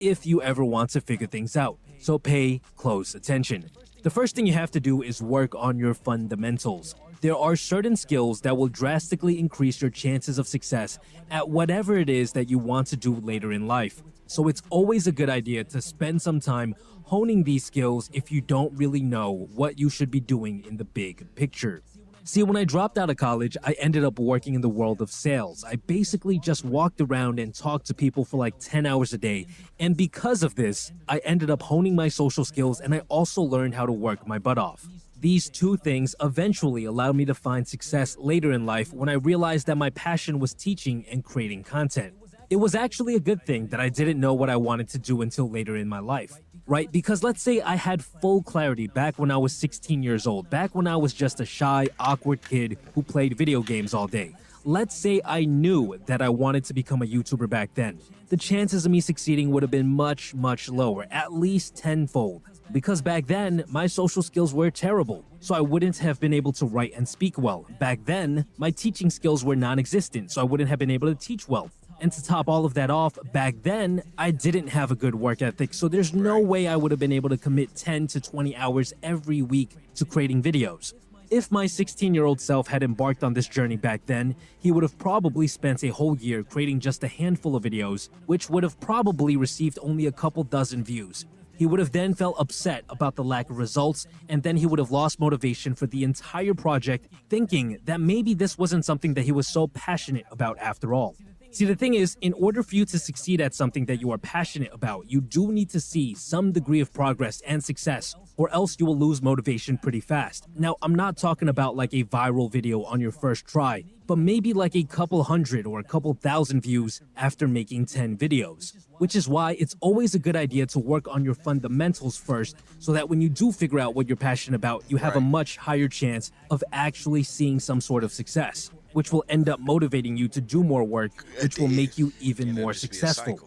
if you ever want to figure things out. So pay close attention. The first thing you have to do is work on your fundamentals. There are certain skills that will drastically increase your chances of success at whatever it is that you want to do later in life. So it's always a good idea to spend some time honing these skills if you don't really know what you should be doing in the big picture. See, when I dropped out of college, I ended up working in the world of sales. I basically just walked around and talked to people for like 10 hours a day. And because of this, I ended up honing my social skills, and I also learned how to work my butt off. These two things eventually allowed me to find success later in life when I realized that my passion was teaching and creating content. It was actually a good thing that I didn't know what I wanted to do until later in my life, right? Because let's say I had full clarity back when I was 16 years old, back when I was just a shy, awkward kid who played video games all day. Let's say I knew that I wanted to become a YouTuber back then. The chances of me succeeding would have been much, much lower, at least tenfold. Because back then, my social skills were terrible, so I wouldn't have been able to write and speak well. Back then, my teaching skills were non-existent, so I wouldn't have been able to teach well. And to top all of that off, back then, I didn't have a good work ethic, so there's no way I would have been able to commit 10 to 20 hours every week to creating videos. If my 16-year-old self had embarked on this journey back then, he would have probably spent a whole year creating just a handful of videos, which would have probably received only a couple dozen views. He would have then felt upset about the lack of results, and then he would have lost motivation for the entire project, thinking that maybe this wasn't something that he was so passionate about after all. See, the thing is, in order for you to succeed at something that you are passionate about, you do need to see some degree of progress and success, or else you will lose motivation pretty fast. Now, I'm not talking about like a viral video on your first try, but maybe like a couple hundred or a couple thousand views after making 10 videos. Which is why it's always a good idea to work on your fundamentals first, so that when you do figure out what you're passionate about, you have a much higher chance of actually seeing some sort of success, which will end up motivating you to do more work, which will make you even more successful.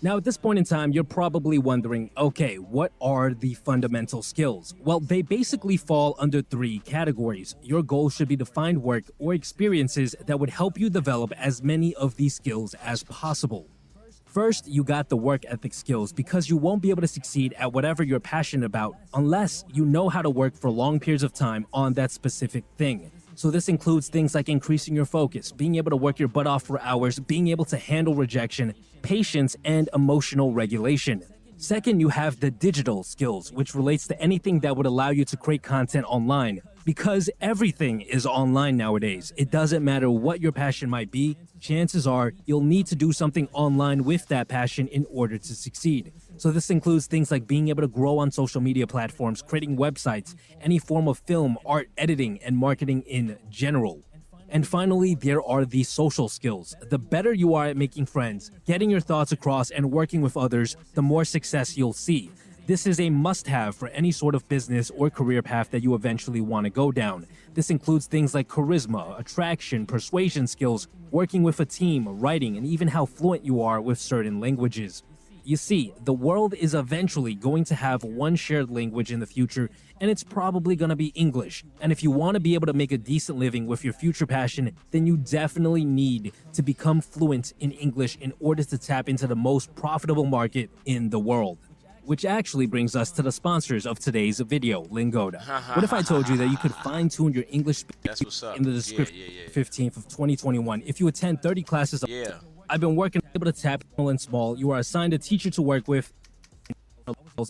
Now, at this point in time, you're probably wondering, okay, what are the fundamental skills? Well, they basically fall under 3 categories. Your goal should be to find work or experiences that would help you develop as many of these skills as possible. First, you got the work ethic skills, because you won't be able to succeed at whatever you're passionate about unless you know how to work for long periods of time on that specific thing. So this includes things like increasing your focus, being able to work your butt off for hours, being able to handle rejection, patience, and emotional regulation. Second, you have the digital skills, which relates to anything that would allow you to create content online. Because everything is online nowadays. It doesn't matter what your passion might be, chances are you'll need to do something online with that passion in order to succeed. So this includes things like being able to grow on social media platforms, creating websites, any form of film, art, editing, and marketing in general. And finally, there are the social skills. The better you are at making friends, getting your thoughts across, and working with others, the more success you'll see. This is a must-have for any sort of business or career path that you eventually want to go down. This includes things like charisma, attraction, persuasion skills, working with a team, writing, and even how fluent you are with certain languages. You see, the world is eventually going to have one shared language in the future, and it's probably going to be English. And if you want to be able to make a decent living with your future passion, then you definitely need to become fluent in English in order to tap into the most profitable market in the world. Which actually brings us to the sponsors of today's video, Lingoda. What if I told you that you could fine-tune your English speaking in the description 15th of 2021 if you attend 30 classes? I've been working able to tap and small. You are assigned a teacher to work with.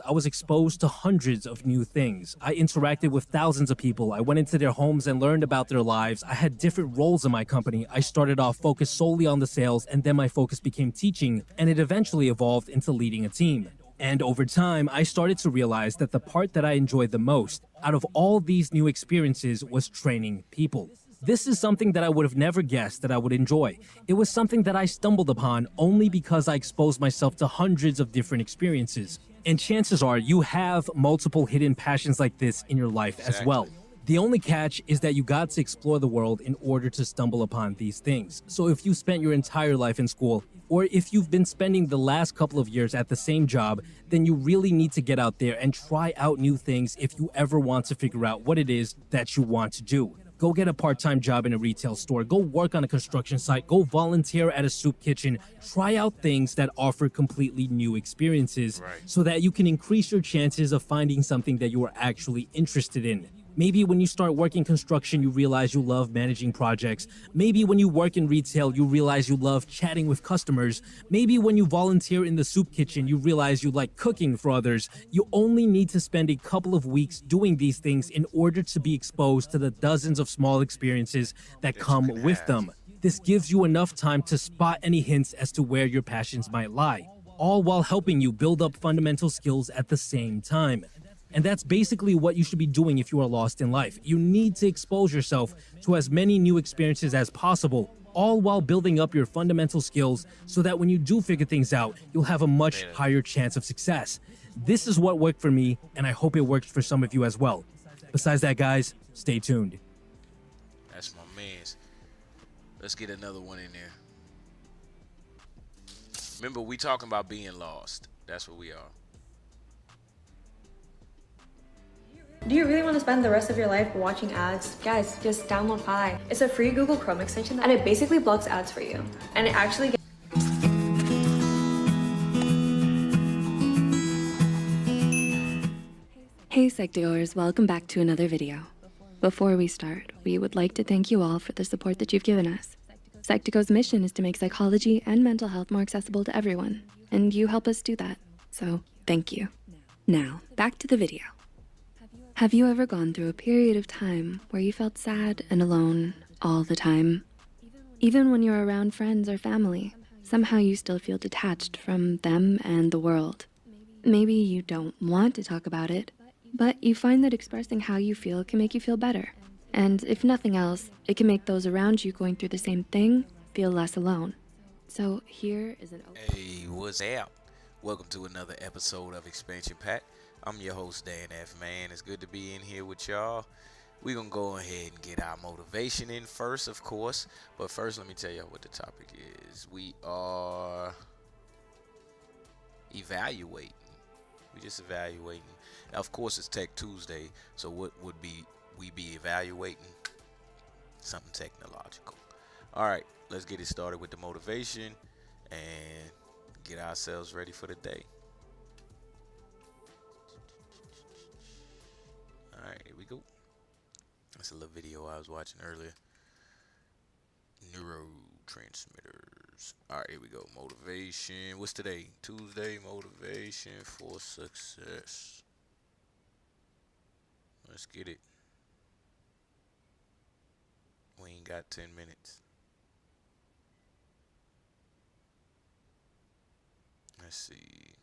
I was exposed to hundreds of new things. I interacted with thousands of people. I went into their homes and learned about their lives. I had different roles in my company. I started off focused solely on the sales, and then my focus became teaching, and it eventually evolved into leading a team. And over time, I started to realize that the part that I enjoyed the most out of all these new experiences was training people. This is something that I would have never guessed that I would enjoy. It was something that I stumbled upon only because I exposed myself to hundreds of different experiences. And chances are you have multiple hidden passions like this in your life as well. The only catch is that you got to explore the world in order to stumble upon these things. So if you spent your entire life in school, or if you've been spending the last couple of years at the same job, then you really need to get out there and try out new things if you ever want to figure out what it is that you want to do. Go get a part-time job in a retail store. Go work on a construction site. Go volunteer at a soup kitchen. Try out things that offer completely new experiences so that you can increase your chances of finding something that you are actually interested in. Maybe when you start working construction, you realize you love managing projects. Maybe when you work in retail, you realize you love chatting with customers. Maybe when you volunteer in the soup kitchen, you realize you like cooking for others. You only need to spend a couple of weeks doing these things in order to be exposed to the dozens of small experiences that come with them. This gives you enough time to spot any hints as to where your passions might lie, all while helping you build up fundamental skills at the same time. And that's basically what you should be doing if you are lost in life. You need to expose yourself to as many new experiences as possible, all while building up your fundamental skills so that when you do figure things out, you'll have a much higher chance of success. This is what worked for me, and I hope it works for some of you as well. Besides that, guys, stay tuned. That's my man's. Let's get another one in there. Remember, we talking about being lost. That's what we are. Do you really want to spend the rest of your life watching ads? Guys, just download Pi. It's a free Google Chrome extension and it basically blocks ads for you. And it actually Hey Psych2Goers, welcome back to another video. Before we start, we would like to thank you all for the support that you've given us. Psych2Go's mission is to make psychology and mental health more accessible to everyone, and you help us do that, so thank you. Now, back to the video. Have you ever gone through a period of time where you felt sad and alone all the time? Even when you're around friends or family, somehow you still feel detached from them and the world. Maybe you don't want to talk about it, but you find that expressing how you feel can make you feel better. And if nothing else, it can make those around you going through the same thing feel less alone. So here is an Hey, what's up? Welcome to another episode of Expansion Pack. I'm your host, Dan F. Man. It's good to be in here with y'all. We're going to go ahead and get our motivation in first, of course. But first, let me tell you what the topic is. We are evaluating. We're just evaluating. Now, of course, it's Tech Tuesday. So what would we be evaluating? Something technological. All right, let's get it started with the motivation and get ourselves ready for the day. Alright, here we go. That's a little video I was watching earlier. Neurotransmitters. Alright, here we go. Motivation. What's today? Tuesday. Motivation for success. Let's get it. We ain't got 10 minutes. Let's see.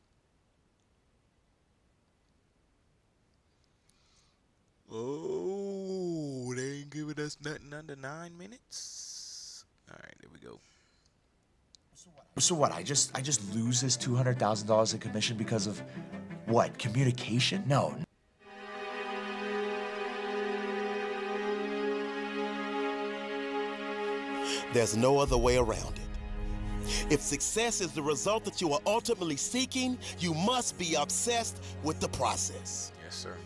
Oh, they ain't giving us nothing under 9 minutes. All right, there we go. So what? I just lose this $200,000 in commission because of what? Communication? No. There's no other way around it. If success is the result that you are ultimately seeking, you must be obsessed with the process. Yes, sir.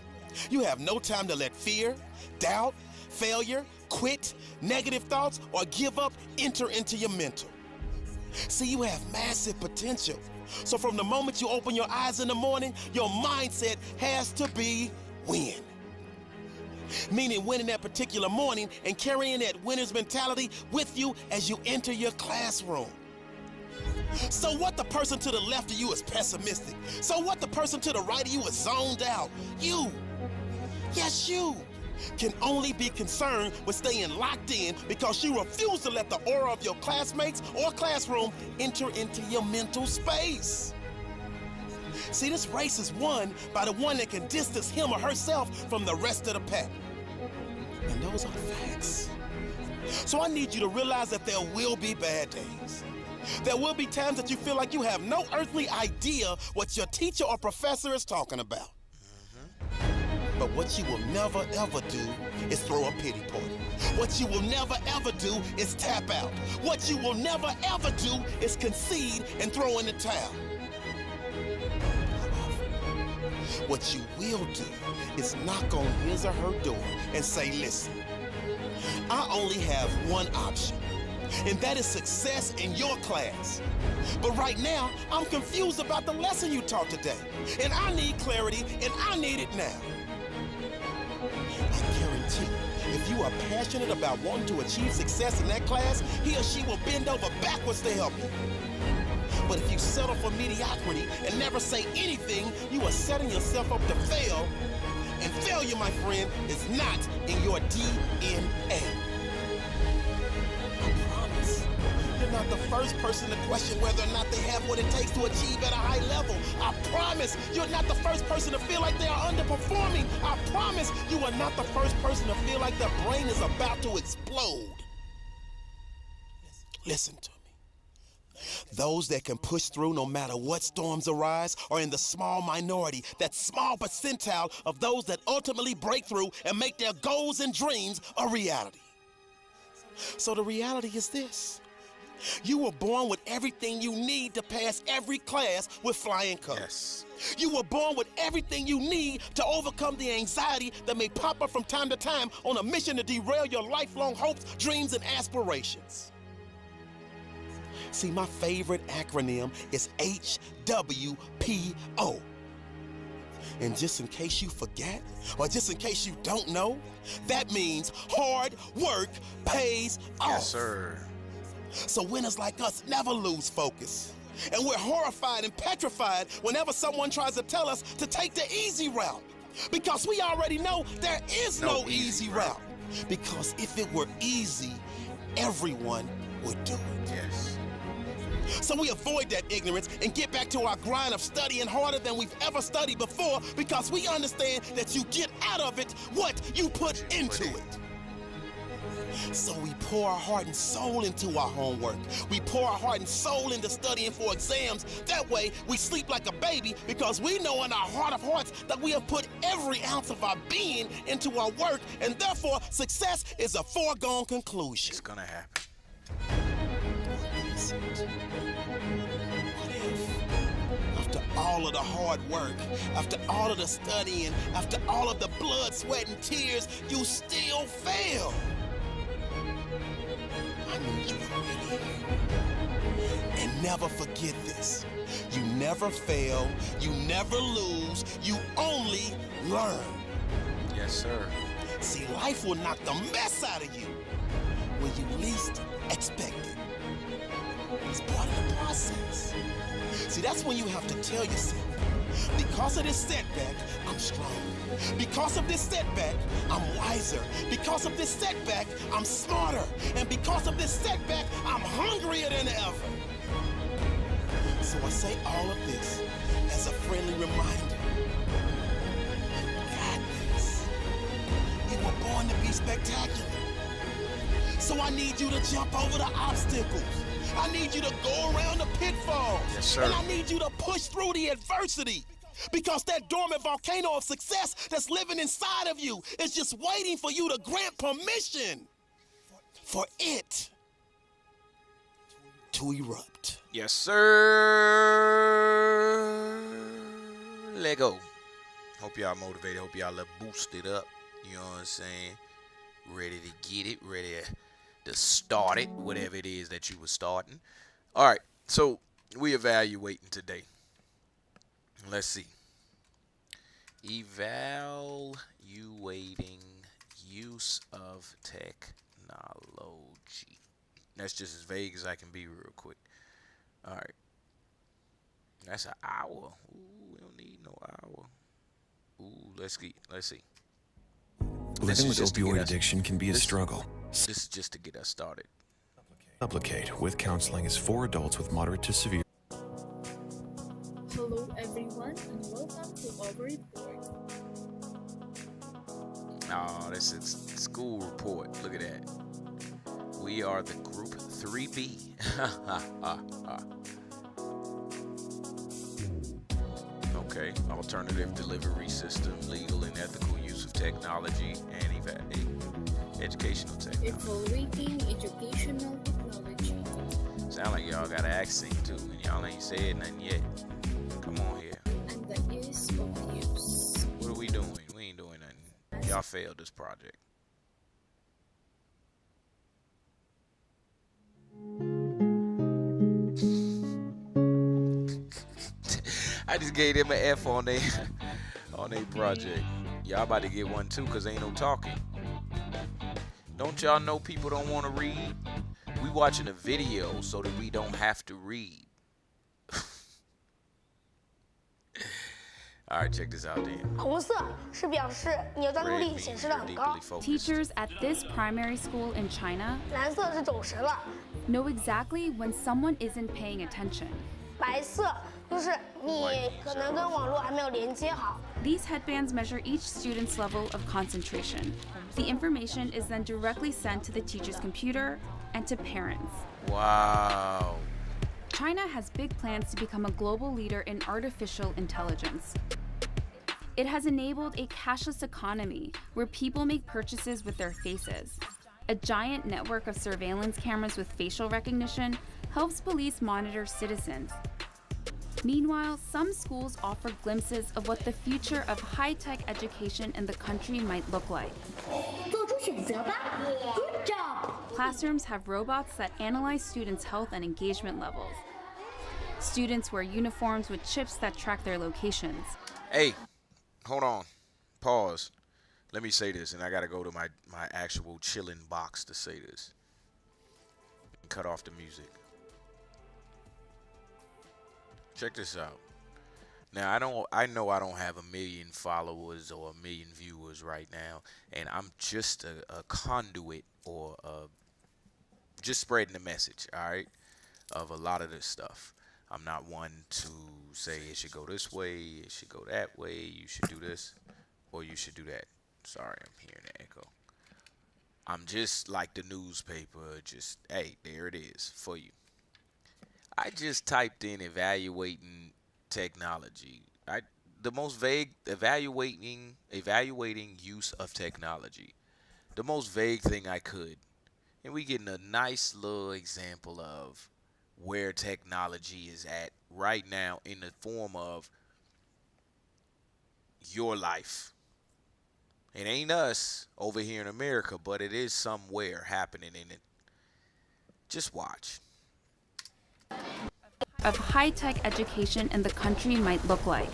You have no time to let fear, doubt, failure, quit, negative thoughts, or give up enter into your mental. See, you have massive potential. So from the moment you open your eyes in the morning, your mindset has to be win. Meaning winning that particular morning and carrying that winner's mentality with you as you enter your classroom. So what the person to the left of you is pessimistic? So what the person to the right of you is zoned out? You, yes you, can only be concerned with staying locked in because you refuse to let the aura of your classmates or classroom enter into your mental space. See, this race is won by the one that can distance him or herself from the rest of the pack. And those are facts. So I need you to realize that there will be bad days. There will be times that you feel like you have no earthly idea what your teacher or professor is talking about. But what you will never ever do is throw a pity party. What you will never ever do is tap out. What you will never ever do is concede and throw in the towel. What you will do is knock on his or her door and say, listen, I only have one option, and that is success in your class. But right now, I'm confused about the lesson you taught today, and I need clarity, and I need it now. I guarantee, if you are passionate about wanting to achieve success in that class, he or she will bend over backwards to help you. But if you settle for mediocrity and never say anything, you are setting yourself up to fail. And failure, my friend, is not in your DNA. I promise. You're not the first person to question whether or not they have what it takes to achieve at a high level. I promise. You're not the first person to feel like they are underperforming. I promise. You are not the first person to feel like their brain is about to explode. Listen to me. Those that can push through no matter what storms arise are in the small minority, that small percentile of those that ultimately break through and make their goals and dreams a reality. So the reality is this. You were born with everything you need to pass every class with flying colors. Yes. You were born with everything you need to overcome the anxiety that may pop up from time to time on a mission to derail your lifelong hopes, dreams, and aspirations. See, my favorite acronym is HWPO. And just in case you forget, or just in case you don't know, that means hard work pays off. Yes, sir. So winners like us never lose focus. And we're horrified and petrified whenever someone tries to tell us to take the easy route. Because we already know there is no easy route. Because if it were easy, everyone would do it. Yes. So we avoid that ignorance and get back to our grind of studying harder than we've ever studied before, because we understand that you get out of it what you put into it. So we pour our heart and soul into our homework. We pour our heart and soul into studying for exams. That way we sleep like a baby, because we know in our heart of hearts that we have put every ounce of our being into our work, and therefore success is a foregone conclusion. It's gonna happen. After all of the hard work, after all of the studying, after all of the blood, sweat, and tears, you still fail. I need you to really hear me. And never forget this. You never fail, you never lose, you only learn. Yes, sir. See, life will knock the mess out of you when you least expect it. It's part of the process. See, that's when you have to tell yourself, because of this setback, I'm strong. Because of this setback, I'm wiser. Because of this setback, I'm smarter. And because of this setback, I'm hungrier than ever. So I say all of this as a friendly reminder. Got this. You were born to be spectacular. So I need you to jump over the obstacles. I need you to go around the pitfalls. Yes, sir. And I need you to push through the adversity. Because that dormant volcano of success that's living inside of you is just waiting for you to grant permission for it to erupt. Yes, sir. Let go. Hope y'all motivated. Hope y'all boosted up. You know what I'm saying? Ready to get it. Ready to start it. Whatever it is that you were starting. All right. So we evaluating today. Let's see. Evaluating use of technology. That's just as vague as I can be real quick. All right. That's an hour. Ooh, we don't need no hour. Ooh, let's see. Living with opioid addiction can be a struggle. This is just to get us started. Supplicate with counseling is for adults with moderate to severe. Hello everyone and welcome to our report. Oh, this is school report. Look at that. We are the group 3B. Okay, alternative delivery system, legal and ethical use of technology, and educational technology. Evaluating educational technology. Sound like y'all got an accent too, and y'all ain't said nothing yet. Come on here. And the ease of use. What are we doing? We ain't doing nothing. Y'all failed this project. just gave them an F on their on their project. Y'all about to get one too, cause ain't no talking. Don't y'all know people don't want to read? We watching a video so that we don't have to read. All right, check this out then. 红色是表示你的专注 Red 力 means 显示的 you're 很高， deeply focused. Teachers at this primary school in China 蓝色是走神了， know exactly when someone isn't paying attention. 白色就是你可能跟网络还没有连接好。 These headbands measure each student's level of concentration. The information is then directly sent to the teacher's computer and to parents. Wow. China has big plans to become a global leader in artificial intelligence. It has enabled a cashless economy where people make purchases with their faces. A giant network of surveillance cameras with facial recognition helps police monitor citizens. Meanwhile, some schools offer glimpses of what the future of high-tech education in the country might look like. 做出选择吧 ，Good job。 Classrooms have robots that analyze students' health and engagement levels. Students wear uniforms with chips that track their locations. Hey, hold on. Pause. Let me say this, and I gotta go to my actual chilling box to say this. Cut off the music. Check this out. Now I know I don't have 1 million followers or 1 million viewers right now, and I'm just a conduit or just spreading the message, all right, of a lot of this stuff. I'm not one to say it should go this way, it should go that way, you should do this, or you should do that. Sorry, I'm hearing the echo. I'm just like the newspaper, just, hey, there it is for you. I just typed in evaluating technology. The most vague evaluating use of technology. The most vague thing I could. And we getting a nice little example of where technology is at right now in the form of your life. It ain't us over here in America, but it is somewhere happening in it. Just watch. Of high-tech education in the country might look like.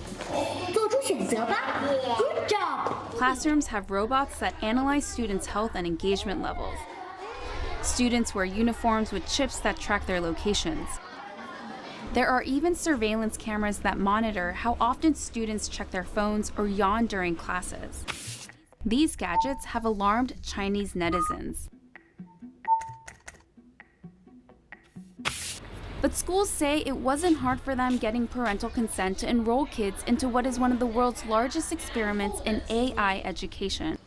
做出选择吧 ，Good job。 Classrooms have robots that analyze students' health and engagement levels. Students wear uniforms with chips that track their locations. There are even surveillance cameras that monitor how often students check their phones or yawn during classes. These gadgets have alarmed Chinese netizens. But schools say it wasn't hard for them getting parental consent to enroll kids into what is one of the world's largest experiments in AI education.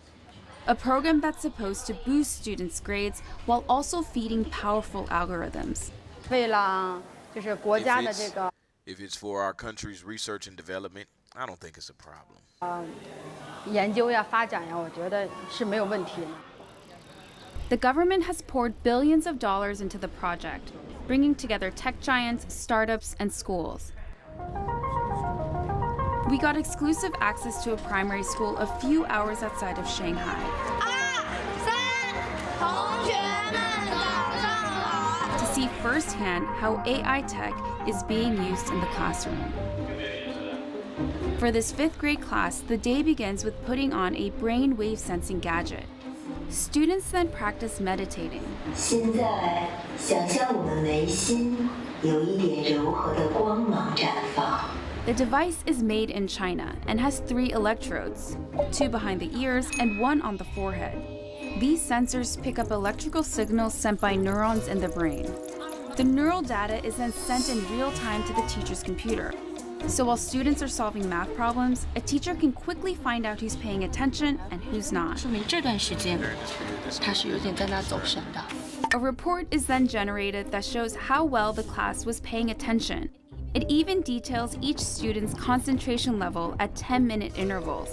A program that's supposed to boost students' grades while also feeding powerful algorithms. 为了就是国家的这个 If it's for our country's research and development, I don't think it's a problem. 研究呀、发展呀，我觉得是没有问题的。 The government has poured billions of dollars into the project, bringing together tech giants, startups, and schools. We got exclusive access to a primary school a few hours outside of Shanghai. 同学们早上好。 To see firsthand how AI tech is being used in the classroom. For this 5th grade class, the day begins with putting on a brainwave sensing gadget. Students then practice meditating. 现在想象我们眉心有一点柔和的光芒绽放。 The device is made in China and has 3 electrodes, 2 behind the ears and 1 on the forehead. These sensors pick up electrical signals sent by neurons in the brain. The neural data is then sent in real time to the teacher's computer. So while students are solving math problems, a teacher can quickly find out who's paying attention and who's not. 说明这段时间他是有点在那走神的。 A report is then generated that shows how well the class was paying attention. It even details each student's concentration level at 10-minute intervals.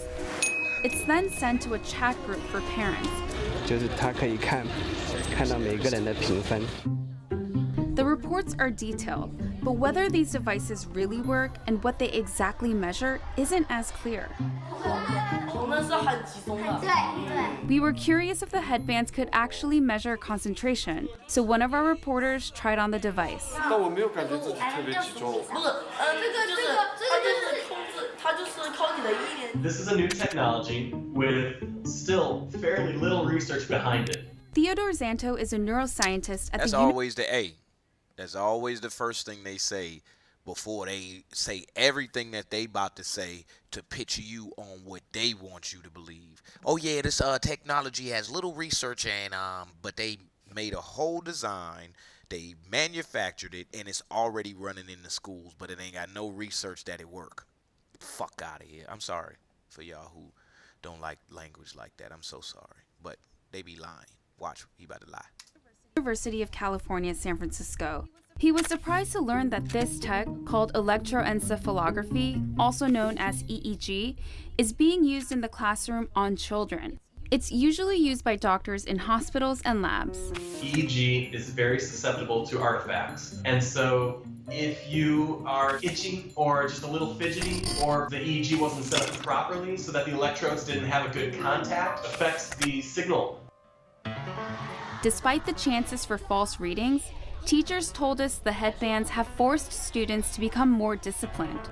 It's then sent to a chat group for parents. 就是他可以看到每个人的评分。 The reports are detailed, but whether these devices really work and what they exactly measure isn't as clear. We were curious if the headbands could actually measure concentration, so one of our reporters tried on the device. 但我没有感觉自己特别集中。不是，这个就是 This is a new technology with still fairly little research behind it. Theodore Zanto is a neuroscientist at That's the always the A. That's always the first thing they say before they say everything that they about to say to pitch you on what they want you to believe. Oh yeah, this technology has little research and but they made a whole design, they manufactured it, and it's already running in the schools, but it ain't got no research that it work. Fuck out of here. I'm sorry for y'all who don't like language like that. I'm so sorry, but they be lying. Watch, he about to lie. University of California, San Francisco. He was surprised to learn that this tech, called electroencephalography, also known as EEG, is being used in the classroom on children. It's usually used by doctors in hospitals and labs. EEG is very susceptible to artifacts. And so if you are itching or just a little fidgety, or the EEG wasn't set up properly so that the electrodes didn't have a good contact, affects the signal. Despite the chances for false readings, teachers told us the headbands have forced students to become more disciplined.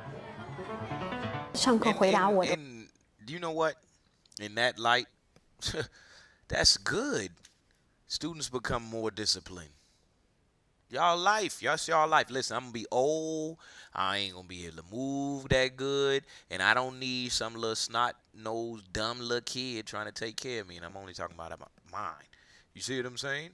And you know what? In that light, that's good. Students become more disciplined. Y'all life. Y'all life. Listen, I'm going to be old. I ain't going to be able to move that good. And I don't need some little snot-nosed, dumb little kid trying to take care of me. And I'm only talking about mine. You see what I'm saying?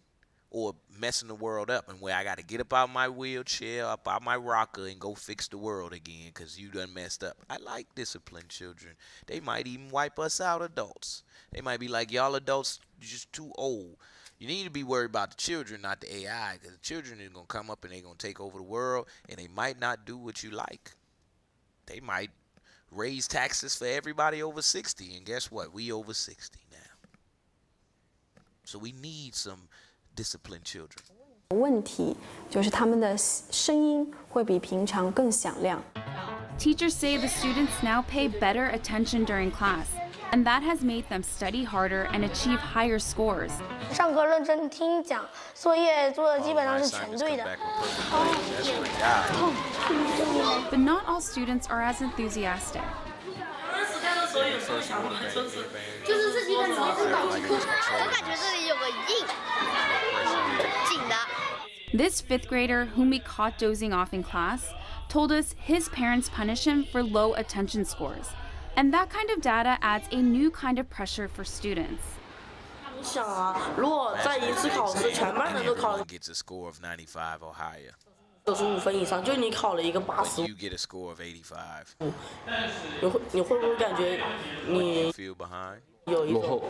Or messing the world up, and where I got to get up out my wheelchair, up out my rocker, and go fix the world again because you done messed up. I like disciplined children. They might even wipe us out, adults. They might be like, y'all adults just too old. You need to be worried about the children, not the AI, because the children is going to come up and they're going to take over the world, and they might not do what you like. They might raise taxes for everybody over 60, and guess what? We over 60 now. So we need some disciplined children. 问题就是他们的声音会比平常更响亮。 Teachers say the students now pay better attention during class, and that has made them study harder and achieve higher scores. 上课认真听讲，作业做的基本上是全对的。 But not all students are as enthusiastic. 就是自己感觉真的，我感觉这里有个印，紧的。 This fifth grader, whom we caught dozing off in class, told us his parents punish him for low attention scores. And that kind of data adds a new kind of pressure for students. 你想啊，如果在一次考试全班人都考了 gets a score of 95 or higher. 95分以上，就你考了一个85。 You get a score of 85. 你会不会感觉你 feel behind? 有一种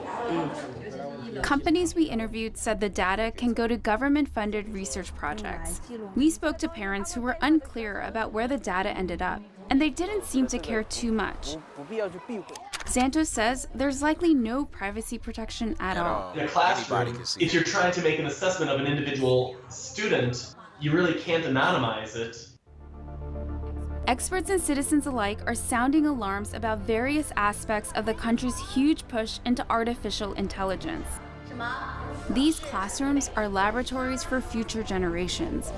Companies we interviewed said the data can go to government-funded research projects. We spoke to parents who were unclear about where the data ended up, and they didn't seem to care too much. Santos says there's likely no privacy protection at all. In a classroom, if you're trying to make an assessment of an individual student, you really can't anonymize it. Experts and citizens alike are sounding alarms about various aspects of the country's huge push into artificial intelligence. These classrooms are laboratories for future generations.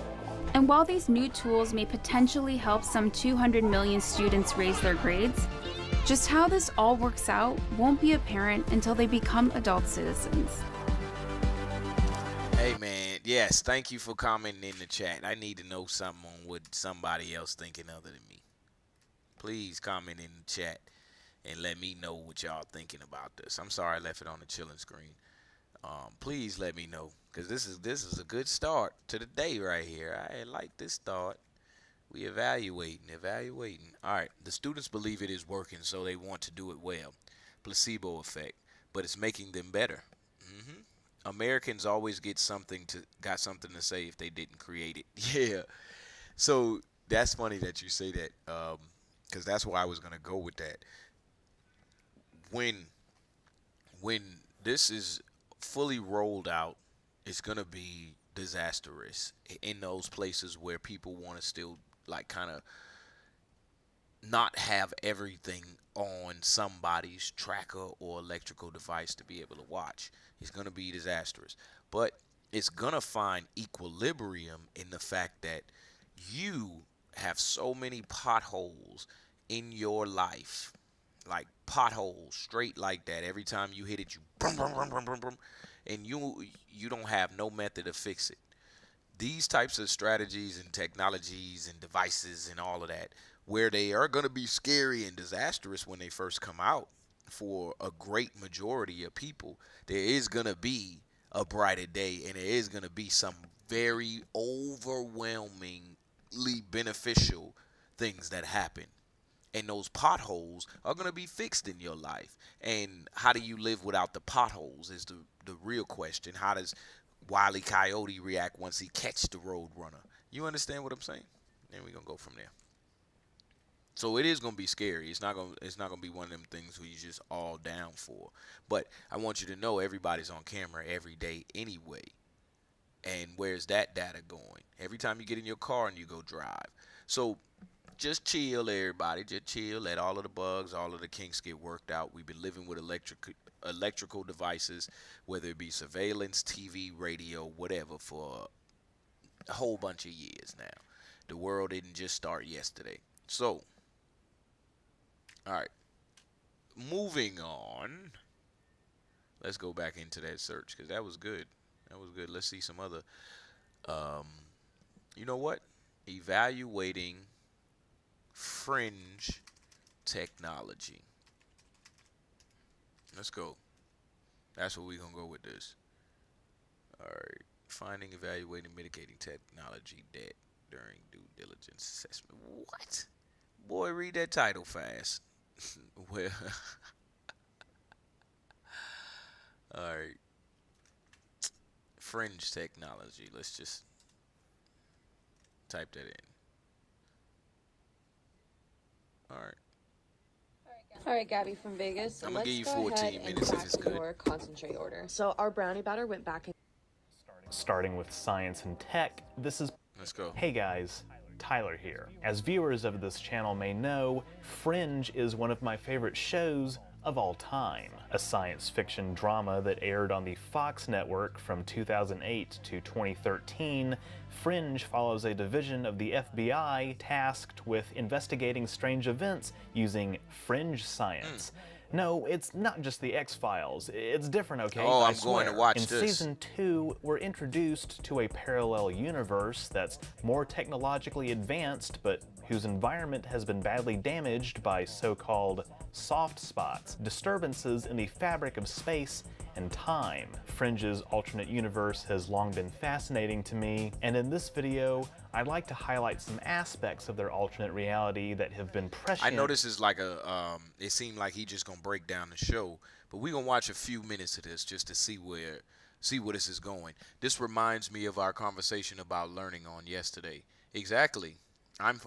And while these new tools may potentially help some 200 million students raise their grades, just how this all works out won't be apparent until they become adult citizens. Hey man, yes, thank you for commenting in the chat. I need to know something on what somebody else thinking other than me. Please comment in the chat and let me know what y'all thinking about this. I'm sorry I left it on the chilling screen. Please let me know, because this is a good start to the day right here. I like this start. We evaluating. All right, the students believe it is working, so they want to do it well. Placebo effect, but it's making them better. Americans always got something to say if they didn't create it. Yeah. So that's funny that you say that, because that's why I was gonna go with that. When this is fully rolled out, it's gonna be disastrous in those places where people want to still like kind of not have everything on somebody's tracker or electrical device to be able to watch. It's going to be disastrous. But it's going to find equilibrium in the fact that you have so many potholes in your life, like potholes, straight like that. Every time you hit it, you brum, brum, brum, brum, brum, brum, and you don't have no method to fix it. These types of strategies and technologies and devices and all of that, where they are going to be scary and disastrous when they first come out, for a great majority of people, there is going to be a brighter day, and there is going to be some very overwhelmingly beneficial things that happen. And those potholes are going to be fixed in your life. And how do you live without the potholes is the real question. How does Wile E. Coyote react once he catch the road runner? You understand what I'm saying? And we're going to go from there. So it is going to be scary. It's not going to be one of them things where you just all down for. But I want you to know everybody's on camera every day anyway. And where's that data going? Every time you get in your car and you go drive. So just chill, everybody. Just chill. Let all of the bugs, all of the kinks get worked out. We've been living with electrical devices, whether it be surveillance, TV, radio, whatever, for a whole bunch of years now. The world didn't just start yesterday. So, all right. Moving on. Let's go back into that search because that was good. That was good. Let's see some other. You know what? Evaluating fringe technology. Let's go. That's what we're going to go with this. All right. Finding, evaluating, mitigating technology debt during due diligence assessment. What? Boy, read that title fast. Well, all right. Fringe technology. Let's just type that in. All right. All right, Gabby from Vegas. I'm gonna give you 14 minutes if it's good. Your concentrate order. So our brownie batter went back in. Starting with science and tech, this is... Let's go. Hey guys, Tyler here. As viewers of this channel may know, Fringe is one of my favorite shows of all time. A science fiction drama that aired on the Fox network from 2008 to 2013, Fringe follows a division of the FBI tasked with investigating strange events using fringe science. No, it's not just the X-Files. It's different, okay? Oh, I'm going to watch this. In Season 2, we're introduced to a parallel universe that's more technologically advanced, but whose environment has been badly damaged by so-called soft spots, disturbances in the fabric of space and time. Fringe's alternate universe has long been fascinating to me, and in this video, I'd like to highlight some aspects of their alternate reality that have been prescient. I know this is like a, it seemed like he just gonna break down the show, but we're gonna watch a few minutes of this just to see where this is going. This reminds me of our conversation about learning on yesterday. Exactly. I'm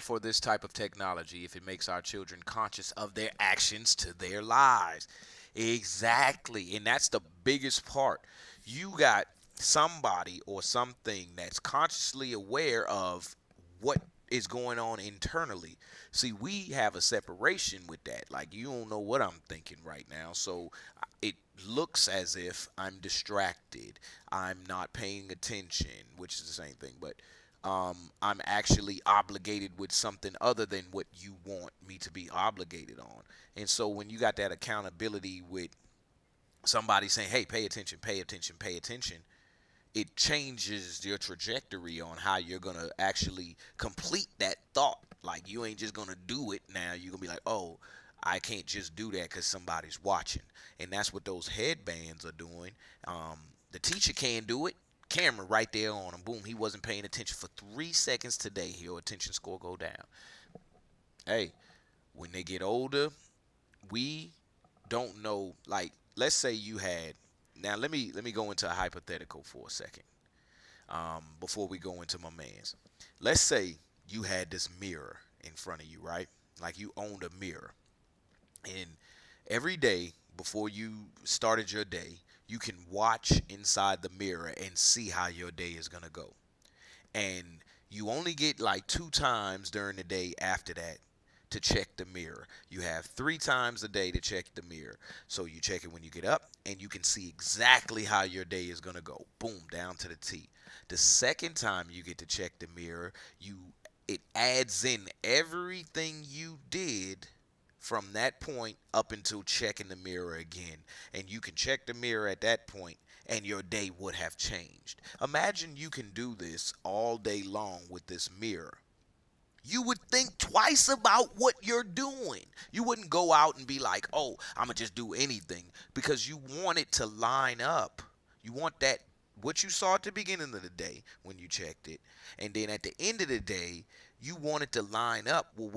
for this type of technology if it makes our children conscious of their actions to their lives. Exactly. And that's the biggest part. You got somebody or something that's consciously aware of what is going on internally. See, we have a separation with that. Like, you don't know what I'm thinking right now. So it looks as if I'm distracted. I'm not paying attention, which is the same thing. But I'm actually obligated with something other than what you want me to be obligated on. And so when you got that accountability with somebody saying, hey, pay attention, pay attention, pay attention, it changes your trajectory on how you're going to actually complete that thought. Like, you ain't just going to do it now. You're going to be like, oh, I can't just do that because somebody's watching. And that's what those headbands are doing. The teacher can't do it. Camera right there on him. Boom, he wasn't paying attention for 3 seconds today. Your attention score go down. Hey, when they get older, we don't know. Like, let's say you had. Now let me go into a hypothetical for a second. Before we go into my man's. Let's say you had this mirror in front of you, right? Like, you owned a mirror, and every day before you started your day, you can watch inside the mirror and see how your day is going to go. And you only get like 2 times during the day after that to check the mirror. You have 3 times a day to check the mirror. So you check it when you get up, and you can see exactly how your day is going to go. Boom, down to the T. The second time you get to check the mirror, you it adds in everything you did from that point up until checking the mirror again. And you can check the mirror at that point and your day would have changed. Imagine you can do this all day long with this mirror. You would think twice about what you're doing. You wouldn't go out and be like, oh, I'm going to just do anything, because you want it to line up. You want that, what you saw at the beginning of the day when you checked it, and then at the end of the day, you want it to line up with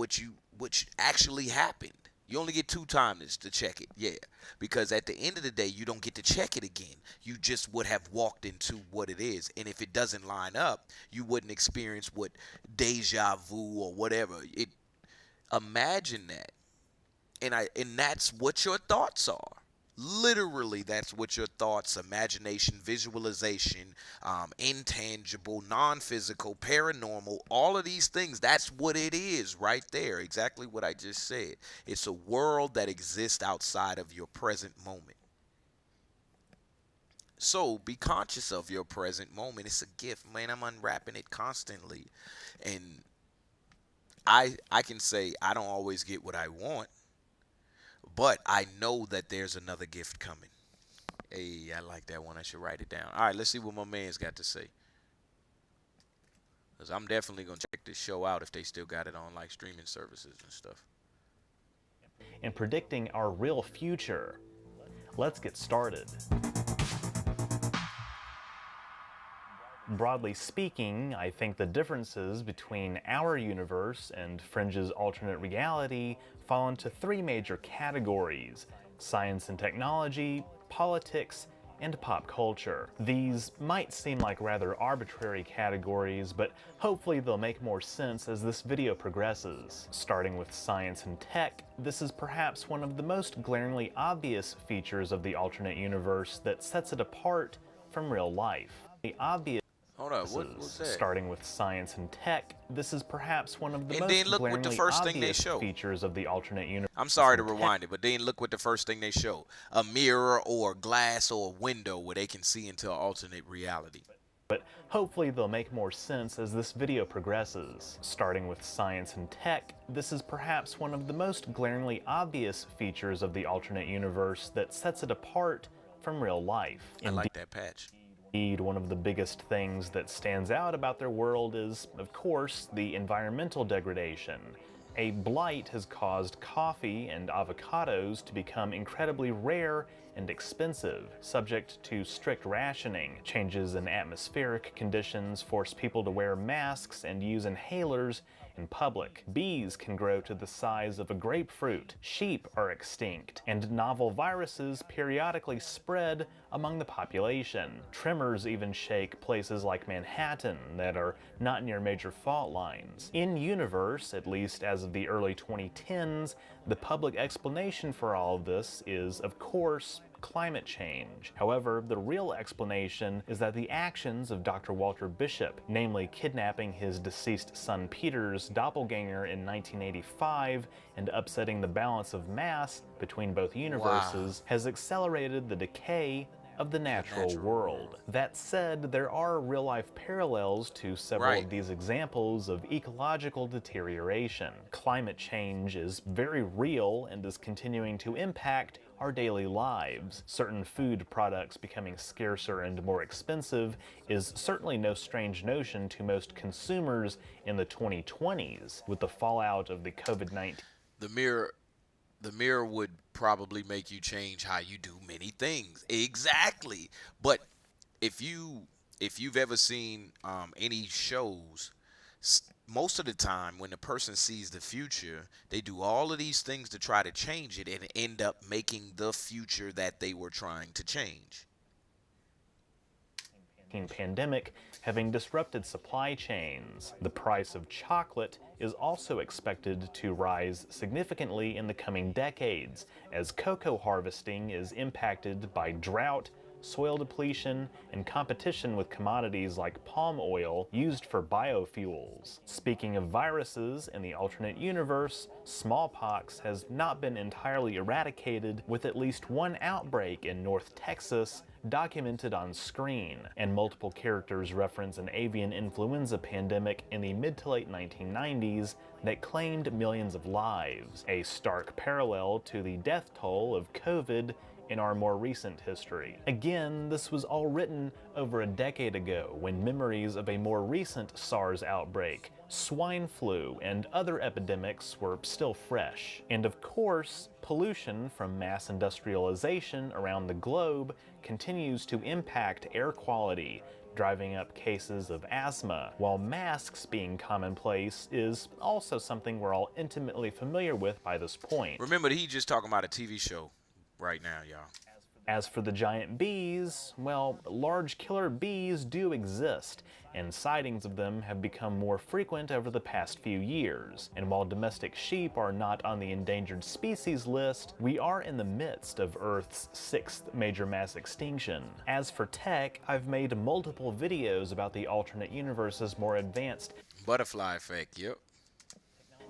what actually happened. You only get 2 times to check it, yeah, because at the end of the day, you don't get to check it again. You just would have walked into what it is, and if it doesn't line up, you wouldn't experience what deja vu or whatever. Imagine that, and that's what your thoughts are. Literally, that's what your thoughts, imagination, visualization, intangible, non-physical, paranormal, all of these things, that's what it is right there. Exactly what I just said. It's a world that exists outside of your present moment. So be conscious of your present moment. It's a gift, man. I'm unwrapping it constantly. And I can say I don't always get what I want, but I know that there's another gift coming. Hey, I like that one. I should write it down. All right, let's see what my man's got to say. Because I'm definitely going to check this show out if they still got it on like streaming services and stuff. And predicting our real future. Let's get started. Broadly speaking, I think the differences between our universe and Fringe's alternate reality fall into 3 major categories: science and technology, politics, and pop culture. These might seem like rather arbitrary categories, but hopefully they'll make more sense as this video progresses. Starting with science and tech, this is perhaps one of the most glaringly obvious features of the alternate universe that sets it apart from real life. The obvious Hold up, what's that? Starting with science and tech, this is perhaps one of the And most then look what the glaringly first thing they obvious show. features of the alternate universe. I'm sorry to rewind it, but then look what the first thing they show. A mirror or a glass or a window where they can see into an alternate reality. But hopefully they'll make more sense as this video progresses. Starting with science and tech, this is perhaps one of the most glaringly obvious features of the alternate universe that sets it apart from real life. I like that patch. Indeed, one of the biggest things that stands out about their world is, of course, the environmental degradation. A blight has caused coffee and avocados to become incredibly rare and expensive, subject to strict rationing. Changes in atmospheric conditions force people to wear masks and use inhalers in public. Bees can grow to the size of a grapefruit. Sheep are extinct, and novel viruses periodically spread among the population. Tremors even shake places like Manhattan that are not near major fault lines. In universe, at least as of the early 2010s, the public explanation for all of this is, of course, climate change. However, the real explanation is that the actions of Dr. Walter Bishop, namely kidnapping his deceased son Peter's doppelganger in 1985 and upsetting the balance of mass between both universes, has accelerated the decay of the natural world. That said, there are real-life parallels to several of these examples of ecological deterioration. Climate change is very real and is continuing to impact our daily lives. Certain food products becoming scarcer and more expensive is certainly no strange notion to most consumers in the 2020s. With the fallout of the COVID-19, the mirror would probably make you change how you do many things. Exactly. But if you've ever seen any shows, most of the time when the person sees the future, they do all of these things to try to change it and end up making the future that they were trying to change. Pandemic having disrupted supply chains. The price of chocolate is also expected to rise significantly in the coming decades as cocoa harvesting is impacted by drought, soil depletion, and competition with commodities like palm oil used for biofuels. Speaking of viruses, in the alternate universe, smallpox has not been entirely eradicated, with at least one outbreak in North Texas documented on screen, and multiple characters reference an avian influenza pandemic in the mid to late 1990s that claimed millions of lives, a stark parallel to the death toll of COVID in our more recent history. Again, this was all written over a decade ago, when memories of a more recent SARS outbreak, swine flu, and other epidemics were still fresh. And of course, pollution from mass industrialization around the globe continues to impact air quality, driving up cases of asthma, while masks being commonplace is also something we're all intimately familiar with by this point. Remember, he's just talking about a TV show right now, y'all. As for the giant bees, well, large killer bees do exist, and sightings of them have become more frequent over the past few years. And while domestic sheep are not on the endangered species list, we are in the midst of Earth's 6th major mass extinction. As for tech, I've made multiple videos about the alternate universe's more advanced butterfly effect, yep,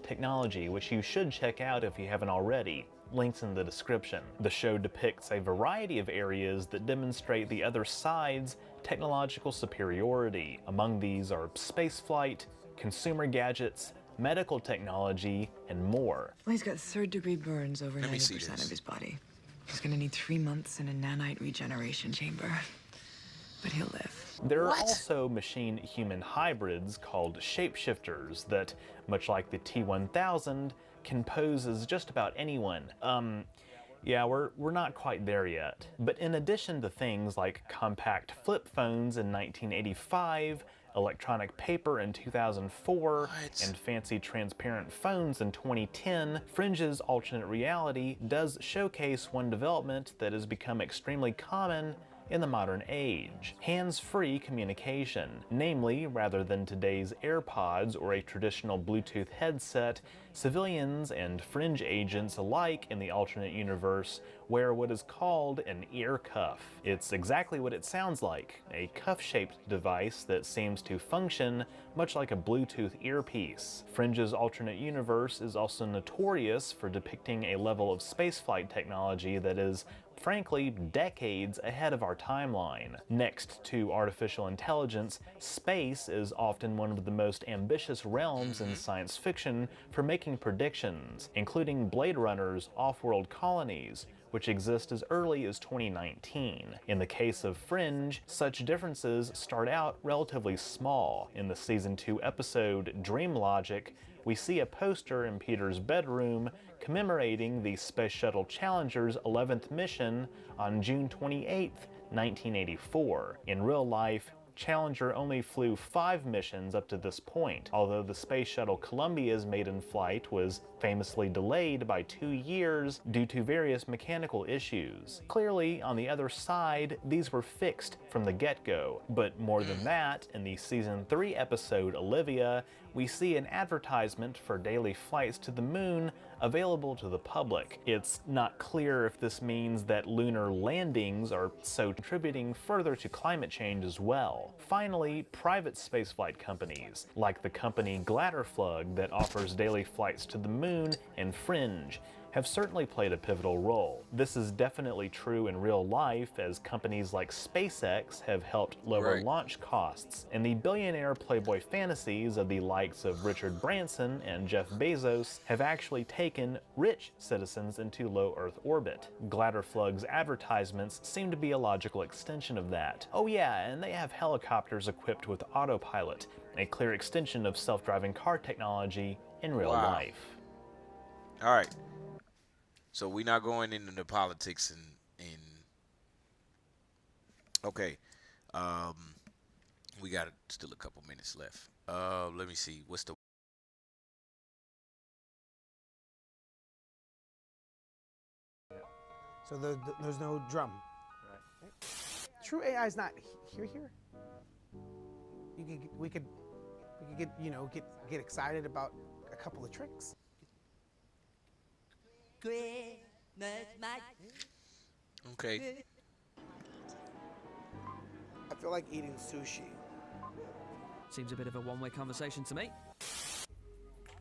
technology, which you should check out if you haven't already. Links in the description. The show depicts a variety of areas that demonstrate the other side's technological superiority. Among these are spaceflight, consumer gadgets, medical technology, and more. Well, he's got third-degree burns over 90% of his body. He's gonna need 3 months in a nanite regeneration chamber. But he'll live. There are also machine-human hybrids called shapeshifters that, much like the T-1000, can pose as just about anyone. Yeah, we're not quite there yet. But in addition to things like compact flip phones in 1985, electronic paper in 2004, and fancy transparent phones in 2010, Fringe's alternate reality does showcase one development that has become extremely common in the modern age: hands-free communication. Namely, rather than today's AirPods or a traditional Bluetooth headset, civilians and Fringe agents alike in the alternate universe wear what is called an ear cuff. It's exactly what it sounds like, a cuff-shaped device that seems to function much like a Bluetooth earpiece. Fringe's alternate universe is also notorious for depicting a level of spaceflight technology that is, frankly, decades ahead of our timeline. Next to artificial intelligence, space is often one of the most ambitious realms in science fiction for making predictions, including Blade Runner's off-world colonies, which exist as early as 2019. In the case of Fringe, such differences start out relatively small. In the Season 2 episode Dream Logic, we see a poster in Peter's bedroom commemorating the Space Shuttle Challenger's 11th mission on June 28, 1984. In real life, Challenger only flew 5 missions up to this point, although the Space Shuttle Columbia's maiden flight was famously delayed by 2 years due to various mechanical issues. Clearly, on the other side, these were fixed from the get-go. But more than that, in the Season 3 episode Olivia, we see an advertisement for daily flights to the moon available to the public. It's not clear if this means that lunar landings are so contributing further to climate change as well. Finally, private spaceflight companies, like the company Gladderflug that offers daily flights to the moon, and Fringe, have certainly played a pivotal role. This is definitely true in real life, as companies like SpaceX have helped lower launch costs, and the billionaire playboy fantasies of the likes of Richard Branson and Jeff Bezos have actually taken rich citizens into low Earth orbit. Gladderflug's advertisements seem to be a logical extension of that. Oh yeah, and they have helicopters equipped with autopilot, a clear extension of self-driving car technology in real life. All right. So we're not going into the politics and okay. We got still a couple minutes left. Let me see. What's the So there's no drum. Right. True AI is not here. We could get get excited about a couple of tricks. Okay. I feel like eating sushi. Seems a bit of a one-way conversation to me.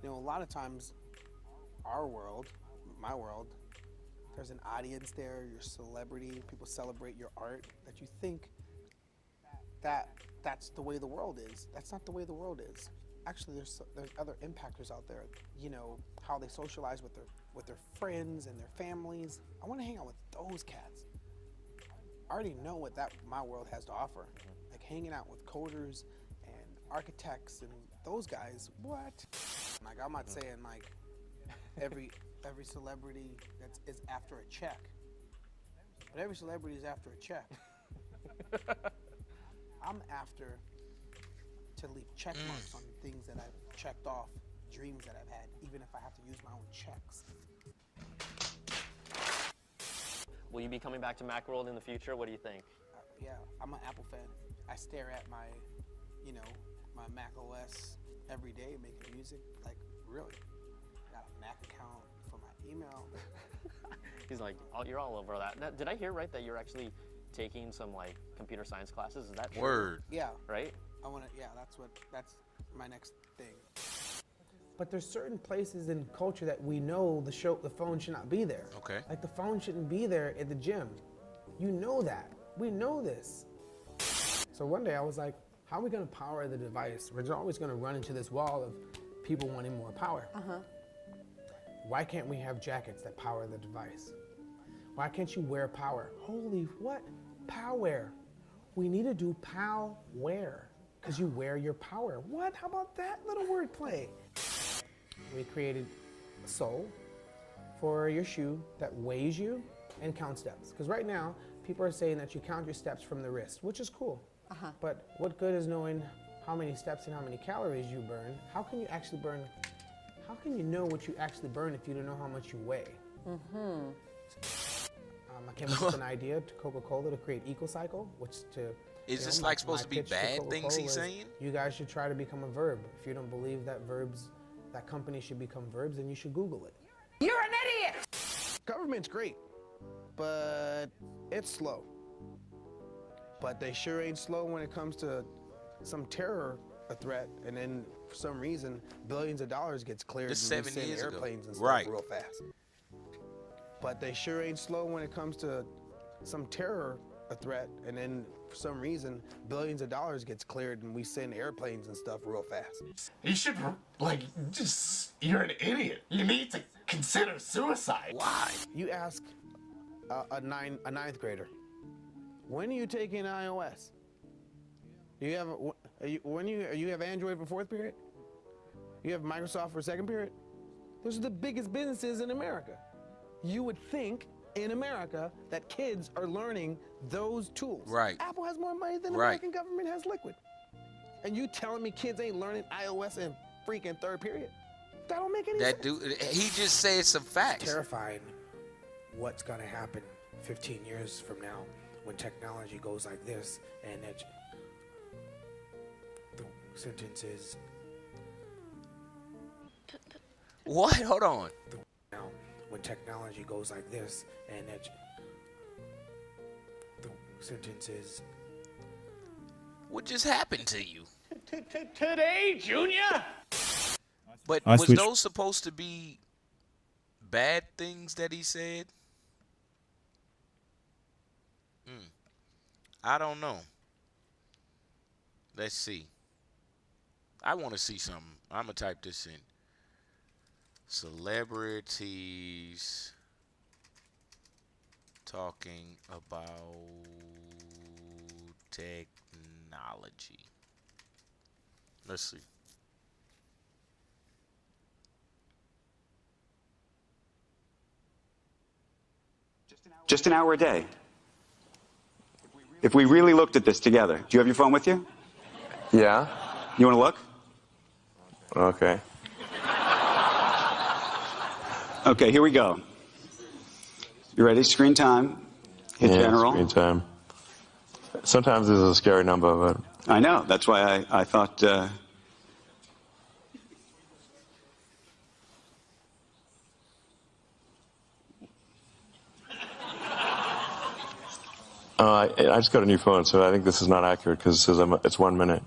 You know, a lot of times, our world, my world, there's an audience there, you're a celebrity, people celebrate your art, that you think that's the way the world is. That's not the way the world is. Actually, there's other impactors out there. You know, how they socialize with their friends and their families. I want to hang out with those cats. I already know what my world has to offer. Like hanging out with coders and architects and those guys. What? Like, I'm not saying like every celebrity is after a check, but every celebrity is after a check. I'm after to leave check marks on things that I've checked off, dreams that I've had, even if I have to use my own checks. Will you be coming back to Macworld in the future? What do you think? Yeah, I'm an Apple fan. I stare at my, my Mac OS every day making music. Like, really. I got a Mac account for my email. He's like, oh, you're all over that. Now, did I hear right that you're actually taking some like computer science classes? Is that true? Word. Yeah. Right? That's my next thing. But there's certain places in culture that we know the phone should not be there. Okay. Like the phone shouldn't be there at the gym. You know that. We know this. So one day I was like, how are we gonna power the device? We're always gonna run into this wall of people wanting more power. Why can't we have jackets that power the device? Why can't you wear power? Holy what? Power. We need to do pow-wear, because you wear your power. What? How about that little wordplay? We created a sole for your shoe that weighs you and counts steps. Because right now, people are saying that you count your steps from the wrist, which is cool. But what good is knowing how many steps and how many calories you burn? How can you actually burn? How can you know what you actually burn if you don't know how much you weigh? I came up with an idea to Coca-Cola to create EcoCycle, which to... Is this like supposed to be bad things he's saying? You guys should try to become a verb. If you don't believe that companies should become verbs, then you should Google it. You're an idiot! Government's great, but it's slow. But they sure ain't slow when it comes to some terror threat, and then for some reason, billions of dollars gets cleared This and 7 we send years ago. airplanes and stuff Right. real fast. But they sure ain't slow when it comes to some terror threat, and then for some reason, billions of dollars gets cleared and we send airplanes and stuff real fast. You should, you're an idiot. You need to consider suicide. Why? You ask a ninth grader, when are you taking iOS? Do you have you have Android for fourth period? You have Microsoft for second period? Those are the biggest businesses in America. You would think in America that kids are learning those tools. Right. Apple has more money than the American government has liquid. And you telling me kids ain't learning iOS in freaking third period? That don't make any sense. That dude, he just said some facts. It's terrifying what's gonna happen 15 years from now when technology goes like this and that the sentence is... What? Hold on. Now, when technology goes like this and that the sentence is... What just happened to you? Today, Junior? But I was switched- those supposed to be bad things that he said? I don't know. Let's see. I want to see something. I'm going to type this in. Celebrities talking about technology. Let's see. Just an hour a day. If we really looked at this together, do you have your phone with you? Yeah. You want to look? Okay. Okay, here we go. You ready? Screen time. Hit general. Screen time. Sometimes this is a scary number, but... I know. That's why I thought... I just got a new phone, so I think this is not accurate because it says it's 1 minute.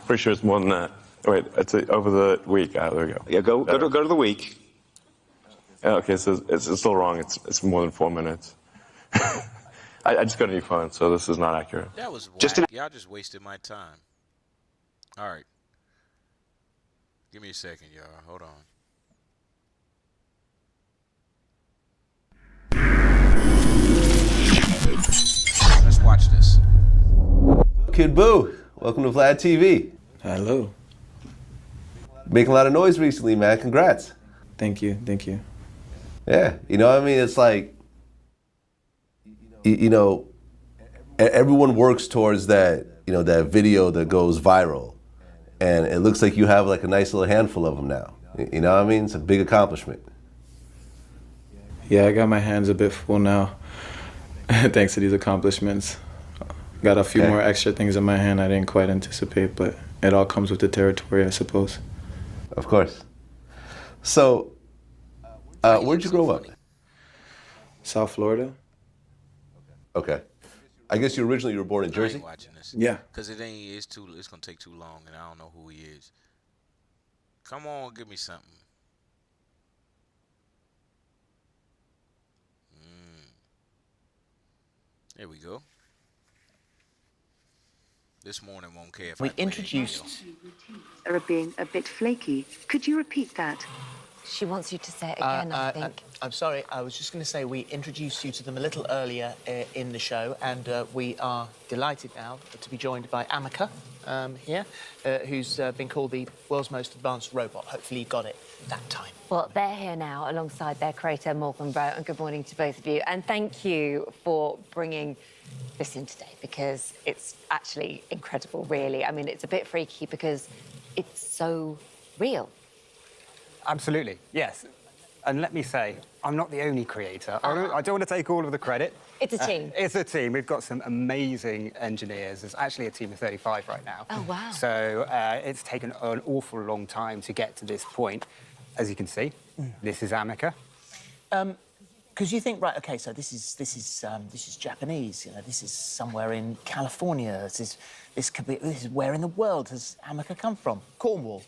Pretty sure it's more than that. Wait, it's over the week. There we go. Yeah, go to the week. Okay, so it's still wrong. It's more than 4 minutes. I just got a new phone, so this is not accurate. That was whack. Y'all just wasted my time. All right. Give me a second, y'all. Hold on. Let's watch this. Kid Boo, welcome to Vlad TV. Hello. Making a lot of noise recently, man. Congrats. Thank you. Yeah, you know what I mean? It's like, you know, everyone works towards that, you know, that video that goes viral. And it looks like you have like a nice little handful of them now. You know what I mean? It's a big accomplishment. Yeah, I got my hands a bit full now, thanks to these accomplishments. Got a few more extra things in my hand I didn't quite anticipate, but it all comes with the territory, I suppose. Of course. So, where'd you grow up? South Florida. Okay. I guess you were born in Jersey? I ain't watching this. Yeah. Because it's gonna take too long, and I don't know who he is. Come on, give me something. There we go. This morning won't care if we introduced. Are being a bit flaky. Could you repeat that? She wants you to say it again, I think. I'm sorry, I was just going to say we introduced you to them a little earlier in the show, and we are delighted now to be joined by Amica here, who's been called the world's most advanced robot. Hopefully you got it that time. Well, they're here now alongside their creator, Morgan Rowe, and good morning to both of you. And thank you for bringing this in today, because it's actually incredible, really. I mean, it's a bit freaky because it's so real. Absolutely, yes. And let me say, I'm not the only creator. I don't want to take all of the credit. It's a team. It's a team. We've got some amazing engineers. There's actually a team of 35 right now. Oh, wow. So it's taken an awful long time to get to this point. As you can see, this is Amica. Because you think, right, OK, so this is Japanese. You know, this is somewhere in California. This is where in the world has Amica come from? Cornwall.